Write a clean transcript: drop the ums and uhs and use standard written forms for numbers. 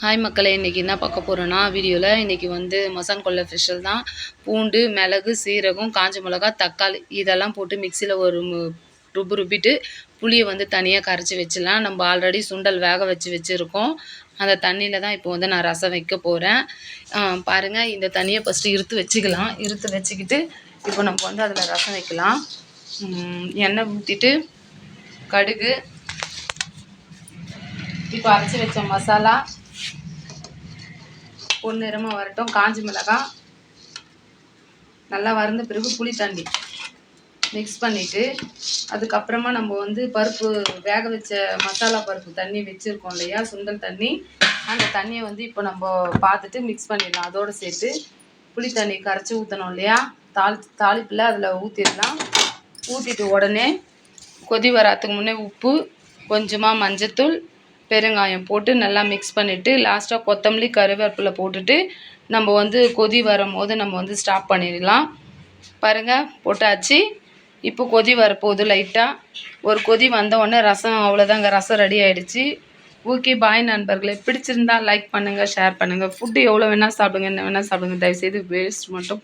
Hi மக்களே, இன்றைக்கி என்ன பார்க்க போகிறோன்னா வீடியோவில் இன்றைக்கி மசான் கொல்லை ஸ்பெஷல் தான். பூண்டு, மிளகு, சீரகம், காஞ்ச மிளகா, தக்காளி இதெல்லாம் போட்டு மிக்சியில் ஒரு ருப்பிட்டு புளியை தனியாக கரைச்சி வச்சிடலாம். நம்ம ஆல்ரெடி சுண்டல் வேக வச்சுருக்கோம். அந்த தண்ணியில் தான் இப்போ நான் ரசம் வைக்க போகிறேன். பாருங்கள், இந்த தண்ணியை ஃபஸ்ட்டு இருத்து வச்சுக்கலாம். இருத்து வச்சுக்கிட்டு இப்போ நம்ம அதில் ரசம் வைக்கலாம். எண்ணெய் ஊற்றிட்டு கடுகு, இப்போ அரைச்சி வச்ச மசாலா பொன்னிறமாக வரட்டும். காஞ்சி மிளகாய் நல்லா வறந்த பிறகு புளி தண்ணி மிக்ஸ் பண்ணிவிட்டு அதுக்கப்புறமா நம்ம பருப்பு வேக வச்ச மசாலா பருப்பு தண்ணி வச்சுருக்கோம் இல்லையா, சுண்டல் தண்ணி. அந்த தண்ணியை இப்போ நம்ம பார்த்துட்டு மிக்ஸ் பண்ணிடலாம். அதோடு சேர்த்து புளி தண்ணி கரைச்சி ஊற்றணும் இல்லையா, தாளிப்பில் அதில் ஊற்றிடலாம். ஊற்றிட்டு உடனே கொதி வராதுக்கு முன்னே உப்பு, கொஞ்சமாக மஞ்சத்தூள், பெருங்காயம் போட்டு நல்லா மிக்ஸ் பண்ணிவிட்டு லாஸ்ட்டாக கொத்தமல்லி, கருவேப்பிலை போட்டுட்டு நம்ம கொதி வரும்போது நம்ம ஸ்டாப் பண்ணிடலாம். பாருங்கள், போட்டாச்சு. இப்போ கொதி வரப்போகுது. லைட்டாக ஒரு கொதி வந்த உடனே ரசம், அவ்வளோதாங்க, ரசம் ரெடி ஆகிடுச்சு. ஓகே, பாய் நண்பர்களே. பிடிச்சிருந்தா லைக் பண்ணுங்கள், ஷேர் பண்ணுங்கள். ஃபுட்டு எவ்வளோ வேணால் சாப்பிடுங்க, என்ன வேணால் சாப்பிடுங்க. தயவுசெய்து வேஸ்ட் மட்டும்